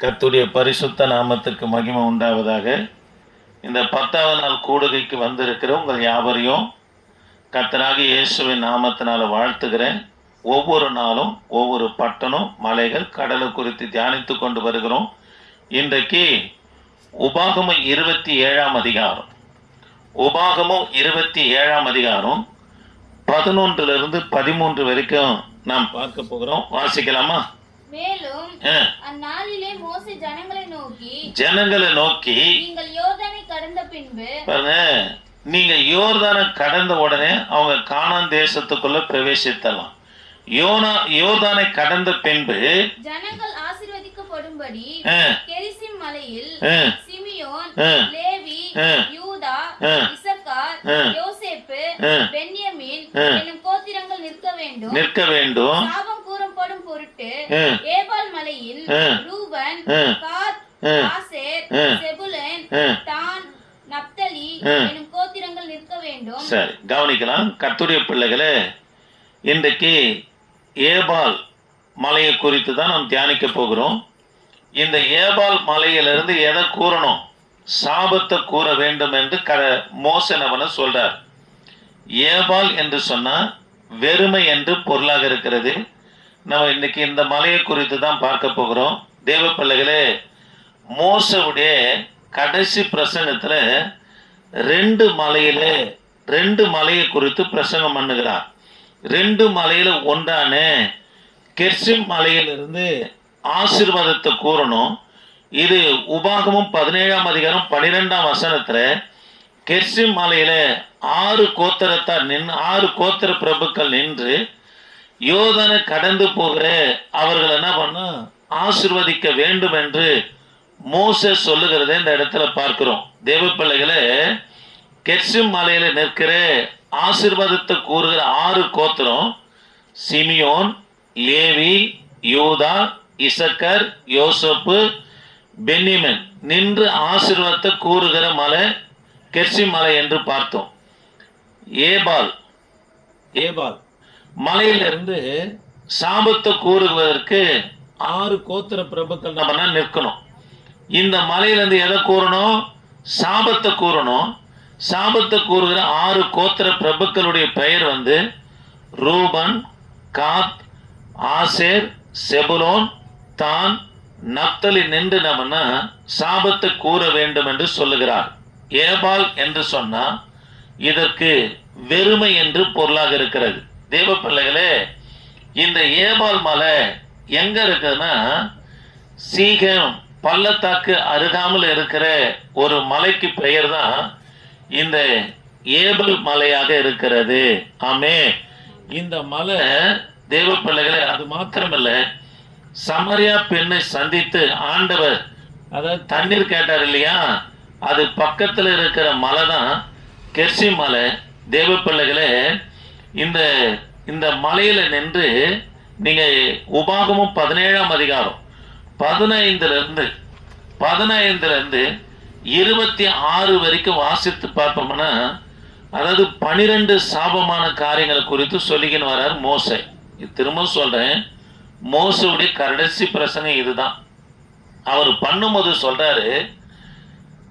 கர்த்தருடைய பரிசுத்த நாமத்துக்கு மகிமை உண்டாவதாக. இந்த 10வது நாள் கூடுகைக்கு வந்திருக்கிற உங்கள் யாவரையும் கர்த்தராகிய இயேசுவின் நாமத்தினால வாழ்த்துகிறேன். ஒவ்வொரு நாளும் ஒவ்வொரு பட்டணம், மலைகள், கடலை குறித்து தியானித்து கொண்டு வருகிறோம். இன்றைக்கு உபாகமம் 27ஆம் அதிகாரம், உபாகமம் 27ஆம் அதிகாரம் 11 13 வரைக்கும் நாம் பார்க்க போகிறோம். வாசிக்கலாமா? மேலும் அந்நாளிலே மோசே ஜனங்களை நோக்கி நீங்கள் யோர்தானை கடந்த பின்பு, நீங்க யோர்தானை கடந்த உடனே அவங்க கானான் தேசத்துக்குள்ள பிரவேசித்தலாம். யோர்தானை கடந்த பின்பு ஜனங்கள் ஆசீர்வதிக்கப்படும்படி கெரிசிம் மலையில் சிமியோன், லேவி, யூதா, இசக்கார், யோசேப்பு, பென்யமீன் என்னும் கோத்திரங்கள் நிற்க வேண்டும். சாபம் கூறப்படும் பொருட்டு ஏபால் மலையில் ரூபன், காத், ஆசேர், செபுலன், தான், நப்தலி என்னும் கோத்திரங்கள் நிற்க வேண்டும். சரி, கவனிக்கலாம். கர்த்தருடைய பிள்ளைகளே, இன்றைக்கு ஏபால் மலையை குறித்து தான் நாம் தியானிக்க போகிறோம். இந்த ஏபால் மலையிலிருந்து எதை கூறணும்? சாபத்தை கூற வேண்டும் என்று மோசனவன சொல்றார். ஏபால் என்று சொன்னா வெறுமை என்று பொருளாக இருக்கிறது. நம்ம இன்னைக்கு இந்த மலையை குறித்து தான் பார்க்க போகிறோம். தேவ பிள்ளைகளே, மோசவுடைய கடைசி பிரசங்கத்துல ரெண்டு மலையை குறித்து பிரசங்கம் பண்ணுகிறார். 2 மலையில ஒன்றான கெர்சிம் மலையிலிருந்து ஆசீர்வாதத்தை கூறணும். இது உபாகமம் 17ஆம் அதிகாரம் 12ஆம் வசனத்துல கெர்சிம் மலையில 6 கோத்திர பிரபுக்கள் நின்று யோர்தானை கடந்து போகிற அவர்கள் என்ன பண்ண ஆசீர்வதிக்க வேண்டும் என்று மோசே சொல்லுகிறத இந்த இடத்துல பார்க்கிறோம். தேவ பிள்ளைகளே, கெர்சிம் மலையில நிற்கிற ஆசீர்வாதத்தை கூறுகிற 6 கோத்திரம் சிமியோன், லேவி, யூதா, இசக்கர், யோசப்பு, பென்யமீன் நின்று ஆசீர்வாதத்தை கூறுகிற மலை கெர்சிம் மலை என்று பார்த்தோம். ஏபால் மலையிலிருந்து சாபத்தை கூறுவதற்கு 6 கோத்திர பிரபுக்கள் நம்ம நிற்கணும். இந்த மலையிலிருந்து எதை கூறணும்? சாபத்தை கூறணும். சாபத்தை கூறுகிற 6 கோத்திர பிரபுக்களுடைய பெயர் ரூபன், காத், ஆசேர், செபுலோன், தான், நப்தலி நின்று நம்ம சாபத்தை கூற வேண்டும் என்று சொல்லுகிறார். ஏபால் என்று சொன்னா இதற்கு வெறுமை என்று பொருளாக இருக்கிறது. தேவ பிள்ளைகளே, இந்த ஏபால் மலை எங்க இருக்குதுன்னா சீகம் பள்ளத்தாக்கு அருகாமல் இருக்கிற ஒரு மலைக்கு பெயர் தான் இந்த ஏபல் மலையாக இருக்கிறது. ஆமே, இந்த மலை தேவ பிள்ளைகளே, அது மாத்திரமல்ல, சமரியா பெண்ணை சந்தித்து ஆண்டவர் அதாவது தண்ணீர் கேட்டார் இல்லையா, அது பக்கத்தில் இருக்கிற மலை தான் கெர்சிம் மலை. தேவ பிள்ளைகளே, இந்த மலையில நின்று நீங்க உபாகமம் 17ஆம் அதிகாரம் 15 26 வரைக்கும் வாசித்து பார்ப்போம்னா, அதாவது 12 சாபமான காரியங்களை குறித்து சொல்லிக்கின்னு வர்றார் மோசே. திரும்ப சொல்றேன், மோசவுடைய கடைசி பிரசங்கம் இதுதான். அவர் பண்ணும்போது சொல்றாரு,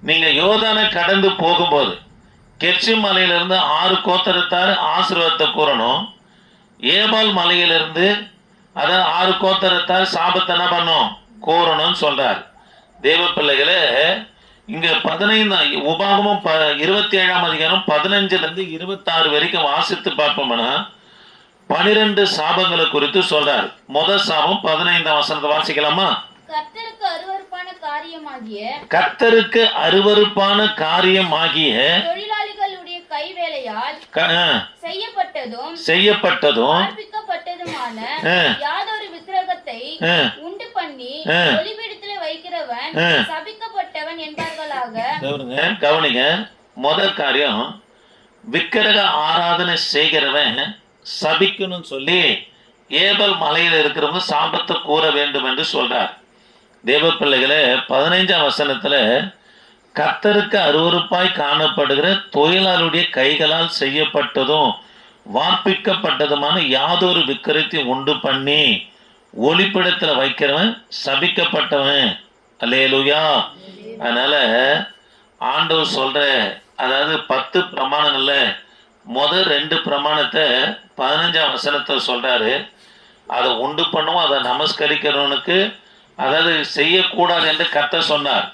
நீங்க யோர்தானை கடந்து போகும்போது கெர்சிம் மலையிலிருந்து 6 கோத்திரத்தார் ஆசீர்வாதத்தை கூறணும். ஏபால் மலையிலிருந்து அதாவது 6 கோத்திரத்தார் சாபத்தை என்ன பண்ணும் கூறணும்னு சொல்றார். தேவ பிள்ளைகளே, இங்க 15 உபாகமம் 27ஆம் அதிகாரம் 15 26 வரைக்கும் வாசித்து பார்ப்போம்னா 12 சாபங்களை குறித்து சொல்றார். முதல் சாபம் 15ஆம் வசனத்தை வாசிக்கலாமா? கர்த்தருக்கு அருவருப்பான காரியமாகிய தொழிலாளிகளுடைய கைவேலையால் செய்யப்பட்டதும் யாதொரு விக்கிரகத்தை உண்டு பண்ணி ஒளிபீடத்திலே வைக்கிறவன் சபிக்கப்பட்டவன் என்பார்களாக. கவனிங்க, முதல் காரியம், விக்கிரக ஆராதனை செய்கிறவன் சபிக்கணும்னு சொல்லி ஏபல் மலையில் இருக்கிறவங்க சாபத்தை கூற வேண்டும் என்று சொல்றார். தேவ பிள்ளைகளே, 15ஆம் வசனத்துல கர்த்தருக்கு அருவருப்பாய் காணப்படுகிற தொழிலாளருடைய கைகளால் செய்யப்பட்டதும் வார்ப்பிக்கப்பட்டதுமான யாதொரு விக்கிரகத்தை உண்டு பண்ணி ஒளிப்பிடத்துல வைக்கிறவன் சபிக்கப்பட்டவன் அல்லேலூயா. அதனால ஆண்டவர் சொல்ற, அதாவது 10 பிரமாணங்கள்ல முதல் 2 பிரமாணத்தை 15ஆம் வசனத்தை சொல்றாரு. அதை உண்டு பண்ணுவோம், அதை நமஸ்கரிக்கிறவனுக்கு, அதாவது செய்யக்கூடாது என்று கர்த்தர் சொன்னார்.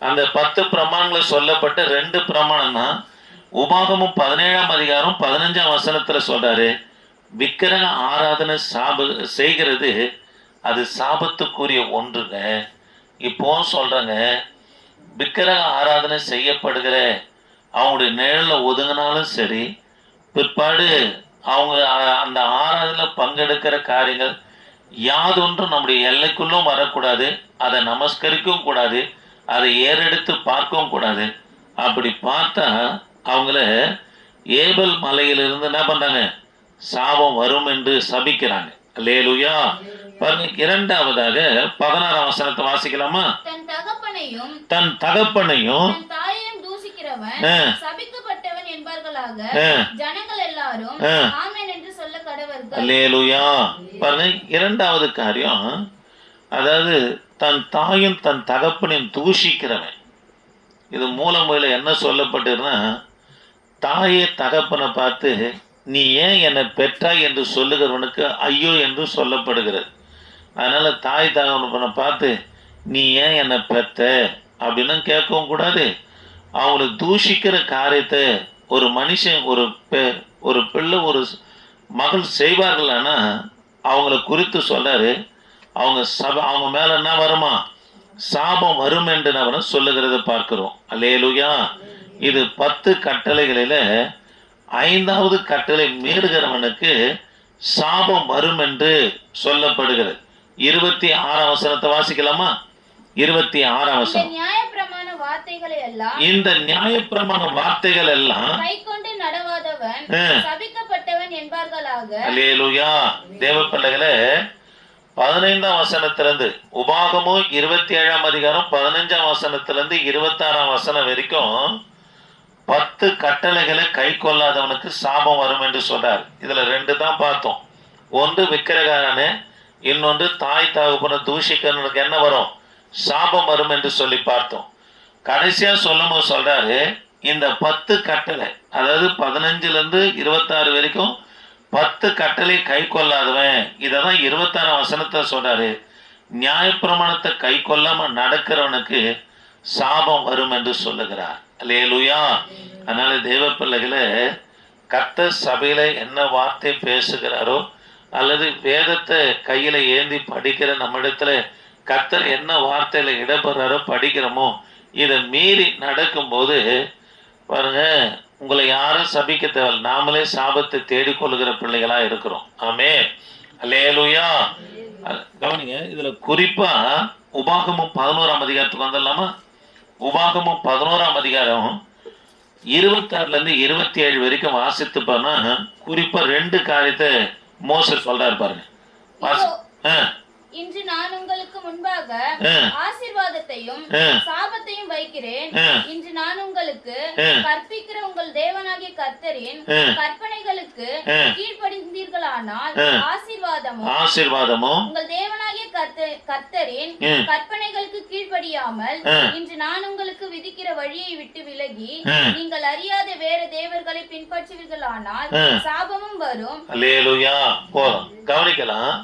அந்த 10 பிரமாணங்களை சொல்லப்பட்ட 2 பிரமாணம் தான் உபாகமும் 17ஆம் அதிகாரம் 15ஆம் வசனத்துல சொல்றாரு. விக்கிரக ஆராதனை செய்கிறது அது சாபத்துக்குரிய ஒன்றுங்க. இப்போ சொல்றேங்க, விக்கிரக ஆராதனை செய்யப்படுகிற அவங்களுடைய நிழலில் ஒதுங்கினாலும் சரி, பிற்பாடு அவங்க அந்த ஆராதனை பங்கெடுக்கிற காரியங்கள் யாதொன்றும் நம்முடைய எல்லைக்குள்ளும் வரக்கூடாது. அதை நமஸ்கரிக்கவும் கூடாது, அதை ஏறெடுத்து பார்க்கவும் கூடாது. அப்படி பார்த்தா அவங்கள ஏபல் மலையிலிருந்து என்ன பண்றாங்க, சாபம் வரும் என்று சபிக்கிறாங்க. அல்லேலூயா. பாருங்க, இரண்டாவதாக 16ஆம் வசனத்தை வாசிக்கலாமா? தன் தகப்பனையும் தாயையும் தூசிக்கிறவன் சபிக்கப்பட்டவன் என்பார்களாக ஜனங்கள் எல்லாரும் ஆமென் என்று சொல்ல கடவர்கள். அல்லேலூயா. பாருங்க, இரண்டாவது காரியம், அதாவது தன் தாயும் தன் தகப்பனையும் தூஷிக்கிறவன். இது மூலமொழியில என்ன சொல்லப்பட்டிருன்னா, தாயே தகப்பனை பார்த்து நீ ஏன் என்னை பெற்றாய் என்று சொல்லுகிறவனுக்கு ஐயோ என்று சொல்லப்படுகிறது. அதனால தாய் தகப்பனை பார்த்து நீ ஏன் என்னை பெற்ற அப்படின்னு கேட்கவும் கூடாது. அவங்களை தூஷிக்கிற காரியத்தை ஒரு மனுஷன், ஒரு பிள்ளை, ஒரு மகள் செய்வார்களானா அவங்கள குறித்து சொல்றாரு, அவங்க மேல என்ன வருமா, சாபம் வரும் என்று நான் சொல்லுகிறத பார்க்கிறோம். அல்லேலூயா. இது 10 கட்டளைகளில 5வது கட்டளை மீறுகிறவனுக்கு சாபம் வரும் என்று சொல்லப்படுகிறது. 26ஆம் வசனத்தை வாசிக்கலாமா? 26ஆம் வசனம். இந்த நியாயப்பிரமாண வார்த்தைகள் எல்லாம் கைக்கொண்டு நடவாதவன் சபிக்கப்பட்டவன் என்பார்களாக. அல்லேலூயா. தேவ பிள்ளைகளே, 15ஆம் வசனத்திலிருந்து உபாகமும் 27ஆம் அதிகாரம் 15ஆம் வசனத்திலிருந்து 26ஆம் வசனம் வரைக்கும் 10 கட்டளைகளை கை கொள்ளாதவனுக்கு சாபம் வரும் என்று சொல்றார். இதுல 2 தான் பார்த்தோம். ஒன்று விக்கிரகாரனே, இன்னொன்று தாய் தகப்பனை தூஷிக்கிறவனுக்கு என்ன வரும், சாபம் வரும் என்று சொல்லி பார்த்தோம். கடைசியா சொல்லும் சொல்றாரு, இந்த 10 கட்டளை, அதாவது 15லிருந்து 26 வரைக்கும் 10 கட்டளை கை கொள்ளாதவன், இதான் 26ஆம் வசனத்தை சொல்றாரு, நியாயப்பிரமாணத்தை கை கொள்ளாம நடக்கிறவனுக்கு சாபம் வரும் என்று சொல்லுகிறார். அல்லேலூயா. அதனால தேவ பிள்ளைகளை, கர்த்தர் சபையில என்ன வார்த்தை பேசுகிறாரோ, அல்லது வேதத்தை கையில ஏந்தி படிக்கிற நம்மிடத்துல கர்த்தர் என்ன வார்த்தையில இடம்பெறாரோ படிக்கிறோமோ, இதை மீறி நடக்கும்போது பாருங்க, உங்களை யாரும் சபிக்க தேவை, நாமளே சாபத்தை தேடிக்கொள்ளுகிற பிள்ளைகளா இருக்கிறோம். ஆமென். அல்லேலூயா. கவனிங்க, இதுல குறிப்பா உபாகமும் 11ஆம் அதிகாரத்துக்கு வந்துடலாமா? உபாகமும் 11ஆம் அதிகாரம் 26லிருந்து 27 வரைக்கும் வாசித்து போனா குறிப்பா 2 காரியத்தை மோசே சொல்றாரு பாருங்க. இன்று நான் உங்களுக்கு முன்பாக ஆசீர்வாதத்தையும் சாபத்தையும் வைக்கிறேன். இன்று நான் உங்களுக்கு கற்பிக்கிற உங்கள் தேவனாகிய கர்த்தரின் கற்பனைகளுக்கு கீழ்ப்படிந்தீர்களானால் ஆசீர்வாதமும் உங்கள் தேவனாகிய கர்த்தரின் கற்பனைகளுக்கு கீழ்ப்படியாமல் இன்று நான் உங்களுக்கு விதிக்கிற வழியை விட்டு விலகி நீங்கள் அறியாத வேற தேவர்களை பின்பற்றுவீர்களானால் சாபமும் வரும். அல்லேலூயா. கவனிக்கலாம்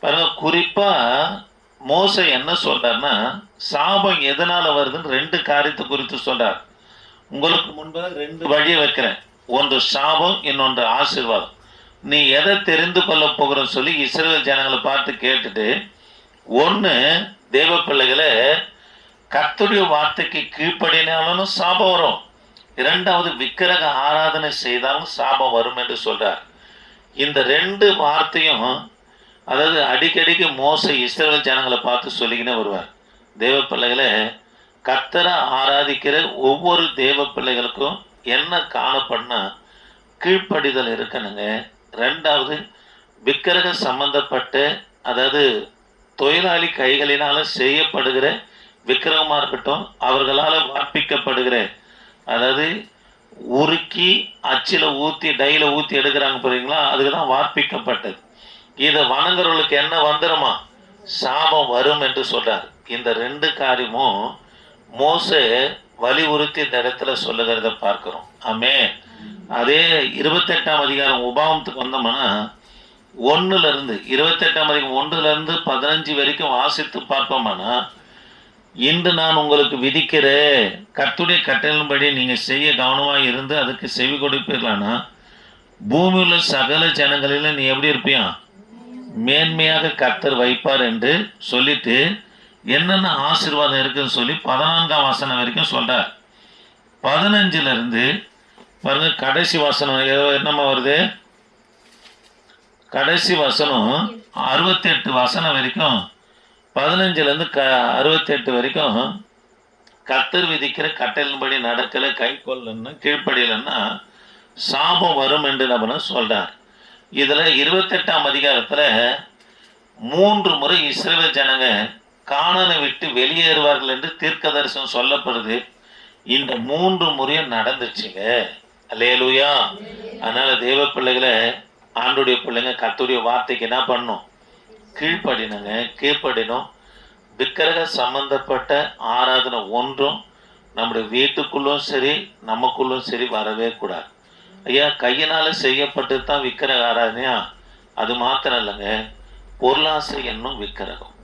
பாருங்க, குறிப்பா மோசே என்ன சொல்றாருன்னா, சாபம் எதனால வருதுன்னு 2 காரியத்தை குறித்து சொல்றார். உங்களுக்கு முன்பாக 2 வழியை வைக்கிறேன், ஒன்று சாபம், இன்னொன்று ஆசீர்வாதம். நீ எதை தெரிந்து கொள்ள போகிறன்னு சொல்லி இஸ்ரவேல் ஜனங்களை பார்த்து கேட்டுட்டு, ஒன்று தேவ பிள்ளைகளை கர்த்தருடைய வார்த்தைக்கு கீழ்ப்படினாலும் சாபம் வரும், 2வது விக்கிரக ஆராதனை செய்தாலும் சாபம் வரும் என்று சொல்றார். இந்த 2 வார்த்தையும், அதாவது அடிக்கடிக்கு மோசே இஸ்ரவேல் ஜனங்களை பார்த்து சொல்லிக்கினே வருவார். தேவ பிள்ளைகளை, கர்த்தரை ஆராதிக்கிற ஒவ்வொரு தேவ பிள்ளைகளுக்கும் என்ன காணப்படுனா கீழ்ப்படிதல் இருக்கணுங்க. 2வது விக்கிரக சம்பந்தப்பட்ட, அதாவது தொழிலாளி கைகளினால செய்யப்படுகிற விக்கிரகமா இருக்கட்டும், அவர்களால் வார்ப்பிக்கப்படுகிற, அதாவது உருக்கி அச்சில ஊற்றி டையில ஊற்றி எடுக்கிறாங்க பாருங்களா, அதுக்கு தான் வார்ப்பிக்கப்பட்டது. இதை வணங்குறவர்களுக்கு என்ன வந்துருமா, சாபம் வரும் என்று சொல்றார். இந்த 2 காரியமும் மோசே வலியுறுத்தி இந்த இடத்துல சொல்லுகிறத பார்க்கிறோம். ஆமென். அதே 28ஆம் அதிகாரம் உபாகமத்துக்கு வந்தோம்னா 28ஆம் அதிகாரம் 1 15 வரைக்கும் வாசித்து பார்ப்போம்னா, இன்று நான் உங்களுக்கு விதிக்கிற கர்த்தருடைய கட்டளையின்படி நீங்க செய்ய கவனமாக இருந்து அதுக்கு செவி கொடுப்பீர்களானா, பூமியில் உள்ள சகல ஜனங்களிலும் நீ எப்படி இருப்பியா? மேன்மையாக கர்த்தர் வைப்பார் என்று சொல்லிட்டு என்னென்ன ஆசீர்வாதம் இருக்குன்னு சொல்லி 14ஆம் வசனம் வரைக்கும் சொல்றார். 15ல இருந்து பாருங்க, கடைசி வசனம் என்னமா வருது? கடைசி வசனம் 68 வசனம் வரைக்கும், 15ல இருந்து 68 வரைக்கும் கர்த்தர் விதிக்கிற கட்டளையின்படி நடக்கல, கை கொள்ளலன்னா, கீழ்ப்படியலன்னா சாபம் வரும் என்று நம்ம சொல்றார். இதுல 28ஆம் அதிகாரத்துல 3 முறை இஸ்ரவேல் ஜனங்க கானானை விட்டு வெளியேறுவார்கள் என்று தீர்க்கதரிசனம் சொல்லப்படுது. இந்த 3 முறையும் நடந்துச்சுங்க. அல்லேலூயா. அதனால தேவ பிள்ளைகளை, ஆண்டுடைய பிள்ளைங்க கர்த்தருடைய வார்த்தைக்கு என்ன பண்ணணும்? கீழ்ப்படினோம். விக்கிரக சம்பந்தப்பட்ட ஆராதனை ஒன்றும் நம்முடைய வீட்டுக்குள்ளும் சரி நமக்குள்ளும் சரி வரவே கூடாது. ஐயா, கையினால செய்யப்பட்டு தான் விக்கிரக ஆராதனையா? அது மாத்திரம் இல்லைங்க, பொருளாசை என்னும் விக்கிரகம்.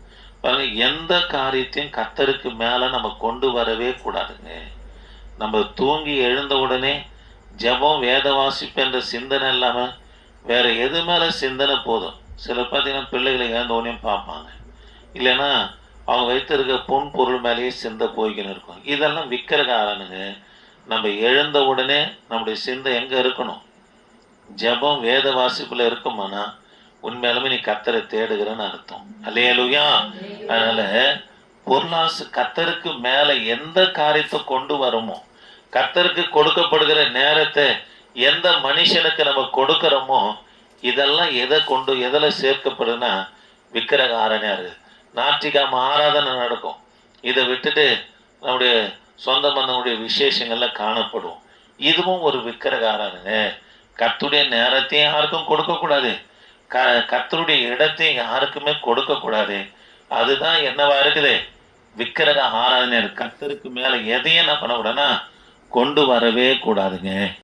பாருங்க, எந்த காரியத்தையும் கர்த்தருக்கு மேல நம்ம கொண்டு வரவே கூடாதுங்க. நம்ம தூங்கி எழுந்த உடனே ஜெபம் வேத வாசிப்பு என்ற சிந்தனை இல்லாம வேற எது மேல சிந்தனை போதும். சிலர் பார்த்தீங்கன்னா பிள்ளைகளை இழந்த உடனே பார்ப்பாங்க, இல்லைன்னா அவங்க வைத்திருக்க பொன் பொருள் மேலேயே சிந்தை போய்கின்னு இருக்கும். இதெல்லாம் விக்கிரக ஆராதனைங்க. நம்ம எழுந்த உடனே நம்முடைய சிந்தை எங்க இருக்கணும்? ஜெபம் வேத வாசிப்புல இருக்குமானா உண்மையாலுமே நீ கர்த்தரை தேடுகிறன்னு அர்த்தம். அல்லேலூயா. அதனால பொருளாசை கர்த்தருக்கு மேல எந்த காரியத்தை கொண்டு வரோமோ, கர்த்தருக்கு கொடுக்கப்படுகிற நேரத்தை எந்த மனுஷனுக்கு நம்ம கொடுக்கிறோமோ, இதெல்லாம் எதில் சேர்க்கப்படுதுன்னா விக்கிரக ஆராதனையா இருக்கு. ஞாயிற்றுக்கிழமை ஆராதனை நடக்கும், இதை விட்டுட்டு நம்முடைய சொந்த பந்தங்களுடைய விசேஷங்கள்ல காணப்படும். இதுவும் ஒரு விக்கிரக ஆராதனை. கர்த்தருடைய நேரத்தையும் யாருக்கும் கொடுக்கக்கூடாது, கர்த்தருடைய இடத்தையும் யாருக்குமே கொடுக்கக்கூடாது. அதுதான் என்னவா இருக்குது? விக்கிரக ஆராதனை. கர்த்தருக்கு மேல எதையும் என்ன பண்ணக்கூடாதுன்னா கொண்டு வரவே கூடாதுங்க.